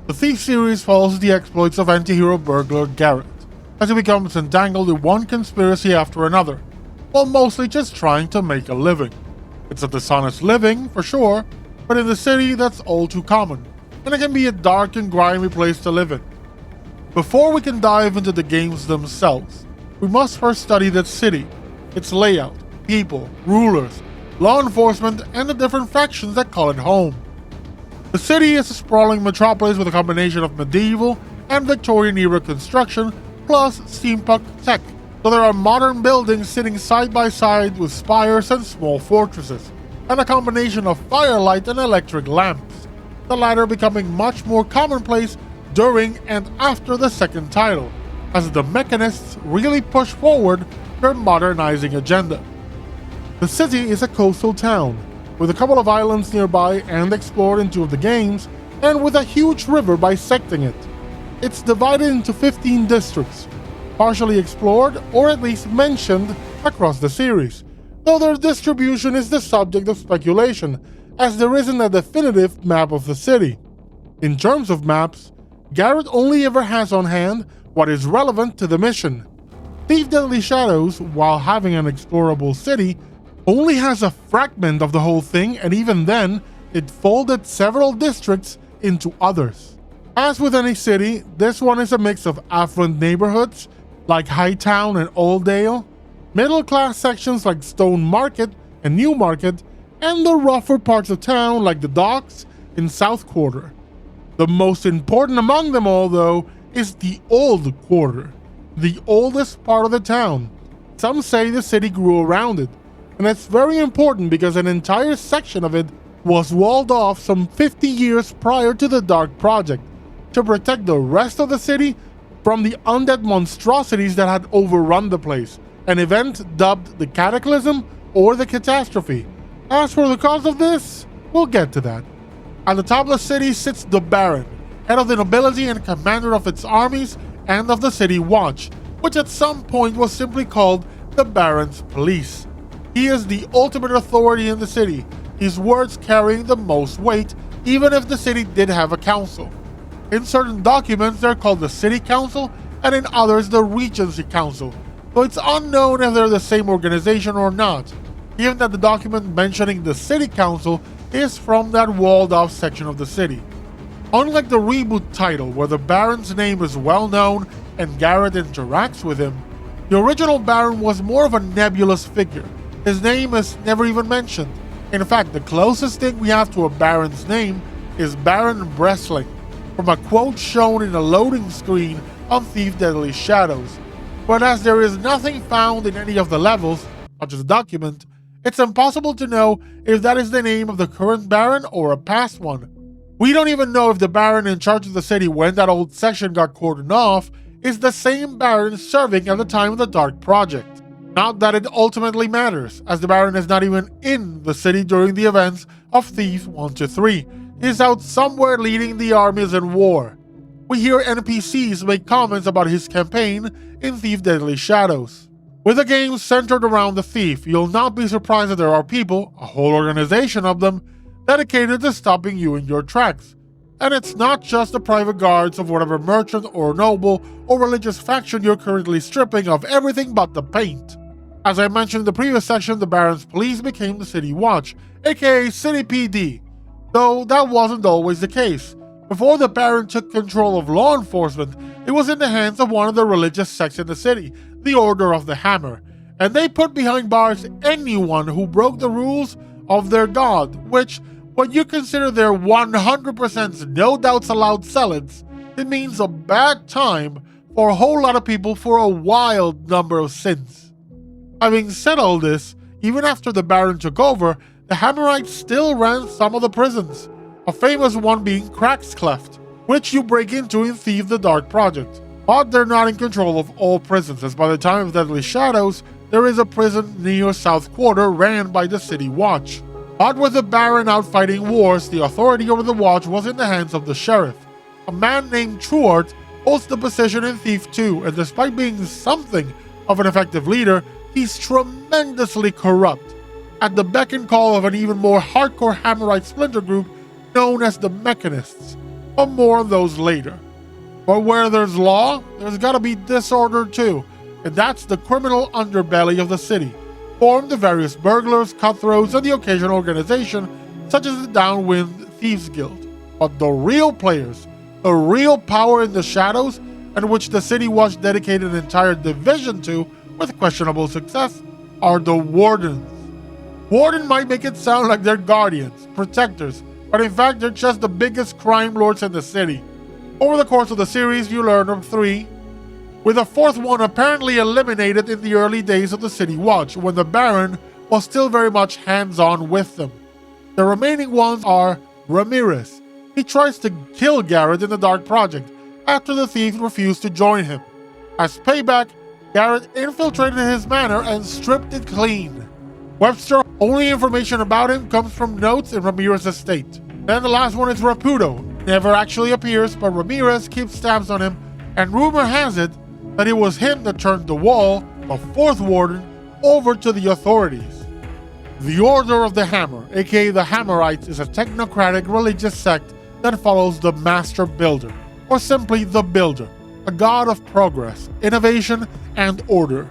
The Thief series follows the exploits of anti-hero burglar Garrett, as he becomes entangled in one conspiracy after another, while mostly just trying to make a living. It's a dishonest living, for sure, but in the city that's all too common, and it can be a dark and grimy place to live in. Before we can dive into the games themselves, we must first study that city, its layout, people, rulers, law enforcement, and the different factions that call it home. The city is a sprawling metropolis with a combination of medieval and Victorian-era construction plus steampunk tech, so there are modern buildings sitting side by side with spires and small fortresses, and a combination of firelight and electric lamps, the latter becoming much more commonplace during and after the second title, as the Mechanists really push forward their modernizing agenda. The city is a coastal town, with a couple of islands nearby and explored in 2 of the games, and with a huge river bisecting it. It's divided into 15 districts, partially explored or at least mentioned across the series, though their distribution is the subject of speculation, as there isn't a definitive map of the city. In terms of maps, Garrett only ever has on hand what is relevant to the mission. Thief Deadly Shadows, while having an explorable city, only has a fragment of the whole thing, and even then, it folded several districts into others. As with any city, this one is a mix of affluent neighborhoods, like Hightown and Oldale, middle-class sections like Stone Market and New Market, and the rougher parts of town like the Docks and South Quarter. The most important among them all, though, is the Old Quarter, the oldest part of the town. Some say the city grew around it, and it's very important because an entire section of it was walled off some 50 years prior to the Dark Project, to protect the rest of the city from the undead monstrosities that had overrun the place, an event dubbed the Cataclysm or the Catastrophe. As for the cause of this, we'll get to that. At the top of the city sits the Baron, head of the nobility and commander of its armies and of the City Watch, which at some point was simply called the Baron's Police. He is the ultimate authority in the city, his words carrying the most weight, even if the city did have a council. In certain documents, they're called the City Council, and in others, the Regency Council, though it's unknown if they're the same organization or not, given that the document mentioning the City Council is from that walled-off section of the city. Unlike the reboot title, where the Baron's name is well known and Garrett interacts with him, the original Baron was more of a nebulous figure. His name is never even mentioned. In fact, the closest thing we have to a Baron's name is Baron Bressling, from a quote shown in a loading screen on Thief Deadly Shadows. But as there is nothing found in any of the levels, such as the document, it's impossible to know if that is the name of the current Baron or a past one. We don't even know if the Baron in charge of the city when that old section got cordoned off is the same Baron serving at the time of the Dark Project. Not that it ultimately matters, as the Baron is not even in the city during the events of Thief 1-3. He is out somewhere leading the armies in war. We hear NPCs make comments about his campaign in Thief Deadly Shadows. With a game centered around the thief, you'll not be surprised that there are people, a whole organization of them, dedicated to stopping you in your tracks. And it's not just the private guards of whatever merchant or noble or religious faction you're currently stripping of everything but the paint. As I mentioned in the previous section, the Baron's Police became the City Watch, aka City PD, though that wasn't always the case. Before the Baron took control of law enforcement, it was in the hands of one of the religious sects in the city, the Order of the Hammer, and they put behind bars anyone who broke the rules of their god, which, when you consider their 100% no doubts allowed zealots, it means a bad time for a whole lot of people for a wild number of sins. Having said all this, even after the Baron took over, the Hammerites still ran some of the prisons, a famous one being Crackscleft, which you break into in Thief the Dark Project. But they're not in control of all prisons, as by the time of Deadly Shadows, there is a prison near South Quarter ran by the City Watch. But with the Baron out fighting wars, the authority over the Watch was in the hands of the Sheriff. A man named Truart holds the position in Thief 2, and despite being something of an effective leader, he's tremendously corrupt, at the beck and call of an even more hardcore Hammerite splinter group known as the Mechanists. but more on those later. But where there's law, there's gotta be disorder too, and that's the criminal underbelly of the city, formed of various burglars, cutthroats, and the occasional organization such as the Downwind Thieves Guild. But the real players, the real power in the shadows, and which the City Watch dedicated an entire division to with questionable success, are the Wardens. Warden might make it sound like they're guardians, protectors, but in fact they're just the biggest crime lords in the city. Over the course of the series, you learn of 3, with a 4th one apparently eliminated in the early days of the City Watch, when the Baron was still very much hands-on with them. The remaining ones are Ramirez. He tries to kill Garrett in the Dark Project after the thief refused to join him. As payback, Garrett infiltrated his manor and stripped it clean. Webster, only information about him comes from notes in Ramirez's estate. Then the last one is Rapudo. Never actually appears, but Ramirez keeps tabs on him, and rumor has it that it was him that turned the Wall, the 4th Warden, over to the authorities. The Order of the Hammer, aka the Hammerites, is a technocratic religious sect that follows the Master Builder, or simply the Builder, a god of progress, innovation, and order.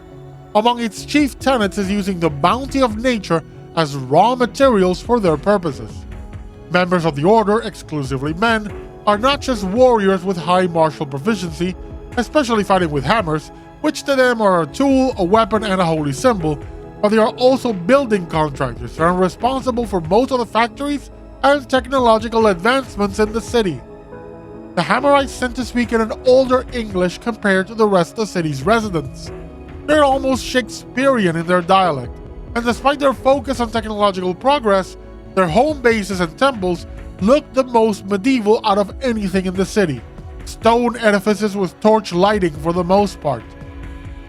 Among its chief tenets is using the bounty of nature as raw materials for their purposes. Members of the Order, exclusively men, are not just warriors with high martial proficiency, especially fighting with hammers, which to them are a tool, a weapon, and a holy symbol, but they are also building contractors and are responsible for most of the factories and technological advancements in the city. The Hammerites tend to speak in an older English compared to the rest of the city's residents. They're almost Shakespearean in their dialect, and despite their focus on technological progress, their home bases and temples look the most medieval out of anything in the city. Stone edifices with torch lighting for the most part.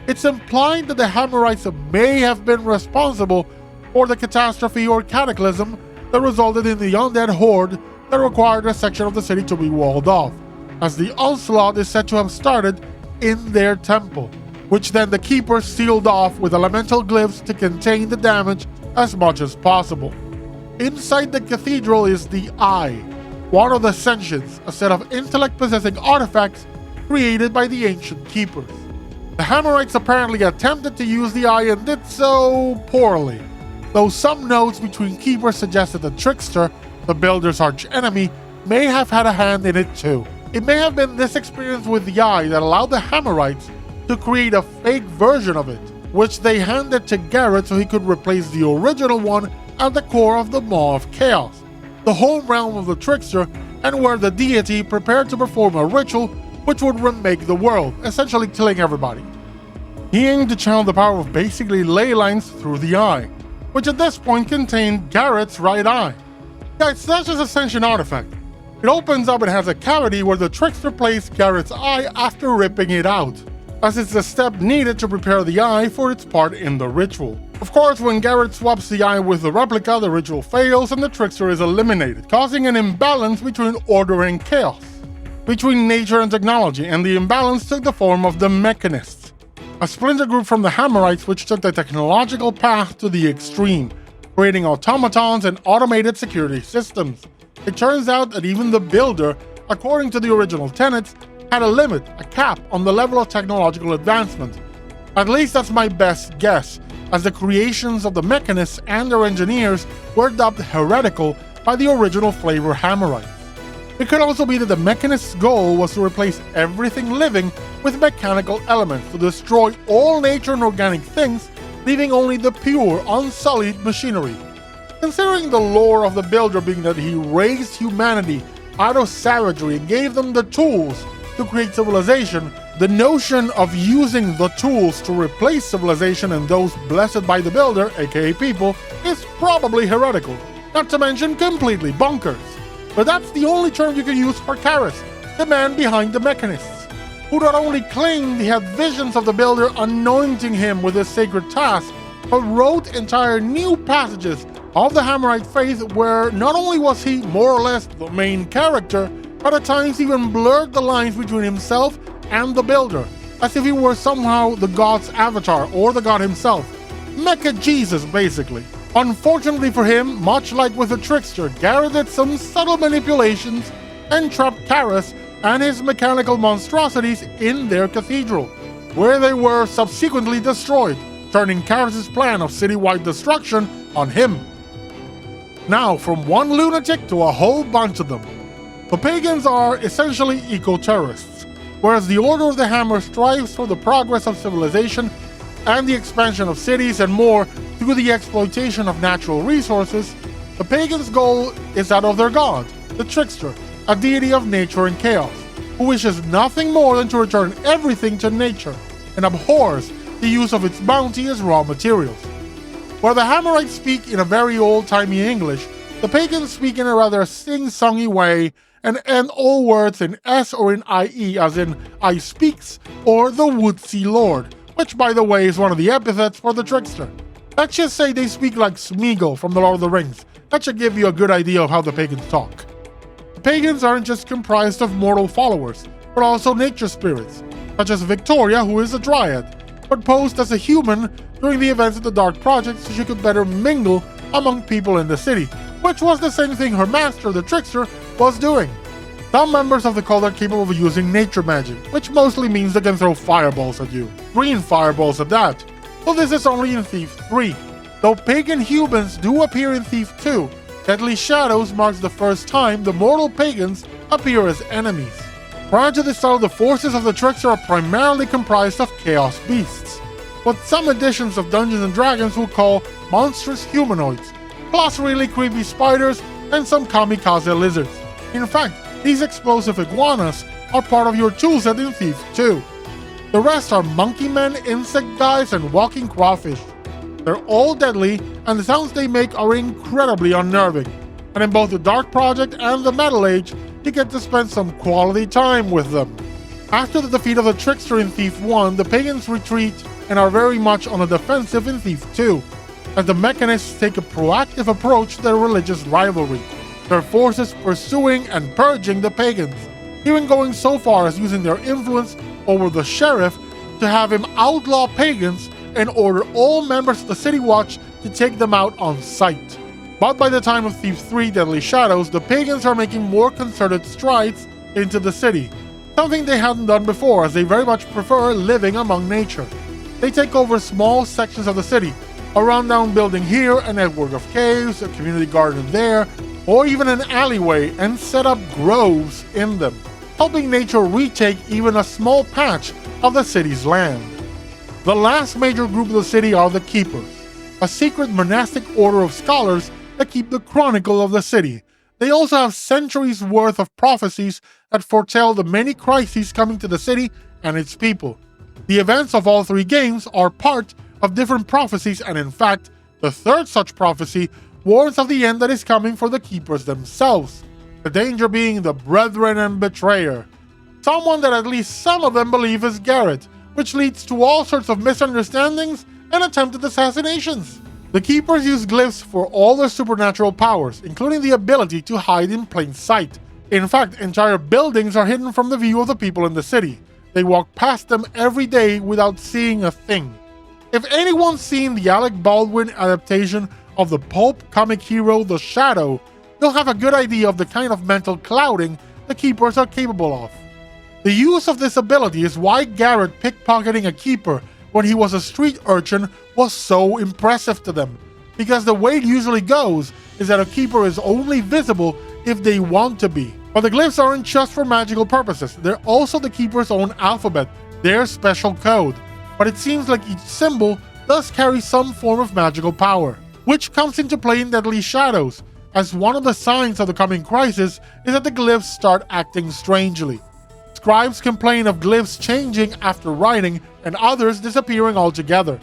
It's implied that the Hammerites may have been responsible for the catastrophe or cataclysm that resulted in the undead horde that required a section of the city to be walled off, as the onslaught is said to have started in their temple, which then the keepers sealed off with elemental glyphs to contain the damage as much as possible. Inside the cathedral is the Eye, one of the Sentients, a set of intellect-possessing artifacts created by the ancient keepers. The Hammerites apparently attempted to use the Eye and did so poorly, though some notes between keepers suggest that the Trickster, the Builder's arch-enemy, may have had a hand in it too. It may have been this experience with the Eye that allowed the Hammerites to create a fake version of it, which they handed to Garrett so he could replace the original one at the core of the Maw of Chaos, the home realm of the Trickster, and where the deity prepared to perform a ritual which would remake the world, essentially killing everybody. He aimed to channel the power of basically ley lines through the Eye, which at this point contained Garrett's right eye. Yeah, it's not just a sentient artifact. It opens up and has a cavity where the Trickster placed Garrett's eye after ripping it out, as it's the step needed to prepare the eye for its part in the ritual. Of course, when Garrett swaps the eye with the replica, the ritual fails and the Trickster is eliminated, causing an imbalance between order and chaos, between nature and technology, and the imbalance took the form of the Mechanists, a splinter group from the Hammerites which took the technological path to the extreme, creating automatons and automated security systems. It turns out that even the Builder, according to the original tenets, had a limit, a cap, on the level of technological advancement. At least that's my best guess, as the creations of the Mechanists and their engineers were dubbed heretical by the original flavor Hammerites. It could also be that the Mechanists' goal was to replace everything living with mechanical elements, to destroy all nature and organic things, leaving only the pure, unsullied machinery. Considering the lore of the Builder being that he raised humanity out of savagery and gave them the tools to create civilization, the notion of using the tools to replace civilization and those blessed by the Builder, aka people, is probably heretical, not to mention completely bonkers. But that's the only term you can use for Karis, the man behind the Mechanists, who not only claimed he had visions of the Builder anointing him with his sacred task, but wrote entire new passages of the Hammerite faith where not only was he more or less the main character, but at times even blurred the lines between himself and the Builder, as if he were somehow the god's avatar or the god himself. Mecha Jesus, basically. Unfortunately for him, much like with the Trickster, Garrett did some subtle manipulations and trapped Karras and his mechanical monstrosities in their cathedral, where they were subsequently destroyed, turning Karras' plan of citywide destruction on him. Now, from one lunatic to a whole bunch of them. The Pagans are essentially eco-terrorists, whereas the Order of the Hammer strives for the progress of civilization and the expansion of cities and more through the exploitation of natural resources. The Pagans' goal is that of their god, the Trickster, a deity of nature and chaos, who wishes nothing more than to return everything to nature and abhors the use of its bounty as raw materials. Where the Hammerites speak in a very old-timey English, the Pagans speak in a rather sing-songy way and end all words in S or in IE, as in I speaks or the woodsy lord, which by the way is one of the epithets for the Trickster. Let's just say they speak like Smeagol from The Lord of the Rings. That should give you a good idea of how the Pagans talk. The Pagans aren't just comprised of mortal followers, but also nature spirits, such as Victoria, who is a dryad, but posed as a human during the events of the Dark Project so she could better mingle among people in the city, which was the same thing her master, the Trickster, was doing. Some members of the cult are capable of using nature magic, which mostly means they can throw fireballs at you. Green fireballs at that. Though this is only in Thief 3. Though pagan humans do appear in Thief 2, Deadly Shadows marks the first time the mortal pagans appear as enemies. Prior to this title, the forces of the Trickster are primarily comprised of chaos beasts, what some editions of Dungeons & Dragons will call monstrous humanoids, plus really creepy spiders and some kamikaze lizards. In fact, these explosive iguanas are part of your toolset in Thief 2. The rest are monkey men, insect guys, and walking crawfish. They're all deadly, and the sounds they make are incredibly unnerving. And in both the Dark Project and the Metal Age, you get to spend some quality time with them. After the defeat of the Trickster in Thief 1, the Pagans retreat and are very much on the defensive in Thief 2, as the Mechanists take a proactive approach to their religious rivalry, their forces pursuing and purging the Pagans, even going so far as using their influence over the Sheriff to have him outlaw Pagans and order all members of the City Watch to take them out on sight. But by the time of Thief 3 Deadly Shadows, the Pagans are making more concerted strides into the city, something they hadn't done before, as they very much prefer living among nature. They take over small sections of the city, a rundown building here, a network of caves, a community garden there, or even an alleyway, and set up groves in them, helping nature retake even a small patch of the city's land. The last major group of the city are the Keepers, a secret monastic order of scholars that keep the chronicle of the city. They also have centuries worth of prophecies that foretell the many crises coming to the city and its people. The events of all three games are part of different prophecies, and in fact, the third such prophecy warns of the end that is coming for the Keepers themselves, the danger being the Brethren and Betrayer, someone that at least some of them believe is Garrett, which leads to all sorts of misunderstandings and attempted assassinations. The Keepers use glyphs for all their supernatural powers, including the ability to hide in plain sight. In fact, entire buildings are hidden from the view of the people in the city. They walk past them every day without seeing a thing. If anyone's seen the Alec Baldwin adaptation of the pulp comic hero The Shadow, you'll have a good idea of the kind of mental clouding the Keepers are capable of. The use of this ability is why Garrett pickpocketing a Keeper when he was a street urchin was so impressive to them, because the way it usually goes is that a Keeper is only visible if they want to be. But the glyphs aren't just for magical purposes, they're also the Keeper's own alphabet, their special code. But it seems like each symbol does carry some form of magical power, which comes into play in Deadly Shadows, as one of the signs of the coming crisis is that the glyphs start acting strangely. Scribes complain of glyphs changing after writing and others disappearing altogether.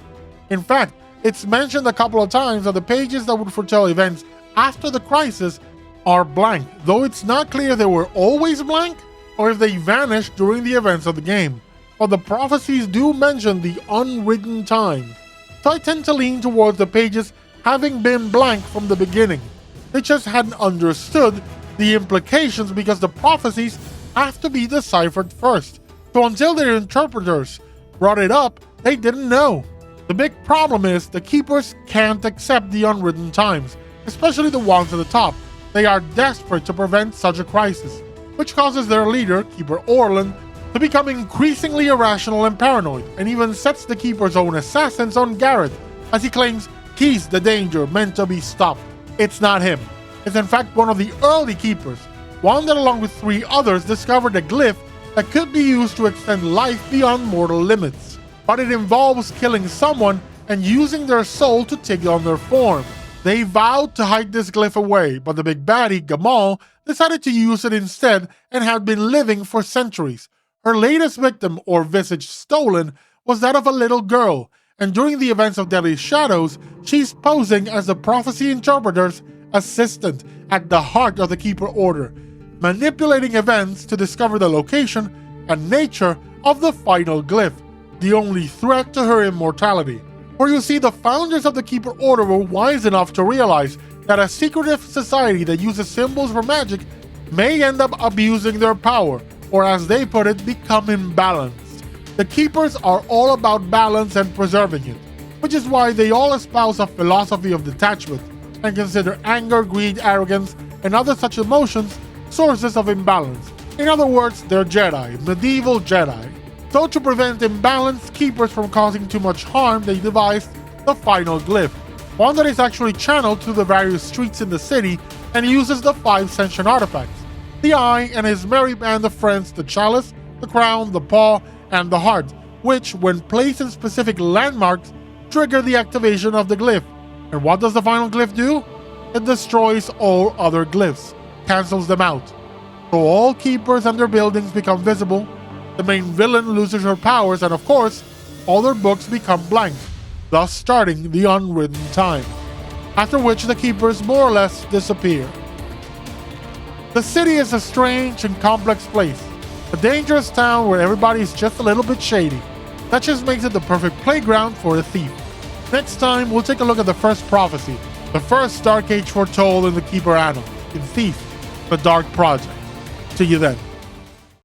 In fact, it's mentioned a couple of times that the pages that would foretell events after the crisis are blank, though it's not clear they were always blank or if they vanished during the events of the game. But the prophecies do mention the unwritten time, so I tend to lean towards the pages having been blank from the beginning. They just hadn't understood the implications because the prophecies have to be deciphered first. So until their interpreters brought it up, they didn't know. The big problem is the Keepers can't accept the unwritten times, especially the ones at the top. They are desperate to prevent such a crisis. which causes their leader, Keeper Orlan, to become increasingly irrational and paranoid, and even sets the Keeper's own assassins on Garrett, as he claims he's the danger meant to be stopped. It's not him. It's in fact one of the early Keepers, one that along with 3 others discovered a glyph that could be used to extend life beyond mortal limits. But it involves killing someone and using their soul to take on their form. They vowed to hide this glyph away, but the big baddie, Gamal, decided to use it instead and had been living for centuries. Her latest victim, or visage stolen, was that of a little girl, and during the events of Deadly Shadows, she's posing as the prophecy interpreter's assistant at the heart of the Keeper Order, manipulating events to discover the location and nature of the final glyph, the only threat to her immortality. For you see, the founders of the Keeper Order were wise enough to realize that a secretive society that uses symbols for magic may end up abusing their power, or as they put it, become imbalanced. The Keepers are all about balance and preserving it, which is why they all espouse a philosophy of detachment and consider anger, greed, arrogance, and other such emotions sources of imbalance. In other words, they're Jedi, medieval Jedi. So to prevent imbalanced Keepers from causing too much harm, they devised the final glyph, one that is actually channeled through the various streets in the city and uses the 5 sentient artifacts: the Eye and his merry band of friends, the Chalice, the Crown, the Paw, and the Heart, which, when placed in specific landmarks, trigger the activation of the glyph. And what does the final glyph do? It destroys all other glyphs, cancels them out. So all Keepers and their buildings become visible, the main villain loses her powers, and of course, all their books become blank, thus starting the unwritten time, after which the Keepers more or less disappear. The city is a strange and complex place, a dangerous town where everybody is just a little bit shady. That just makes it the perfect playground for a thief. Next time, we'll take a look at the first prophecy, the first Dark Age foretold in the Keeper Annals, in Thief, the Dark Project. See you then.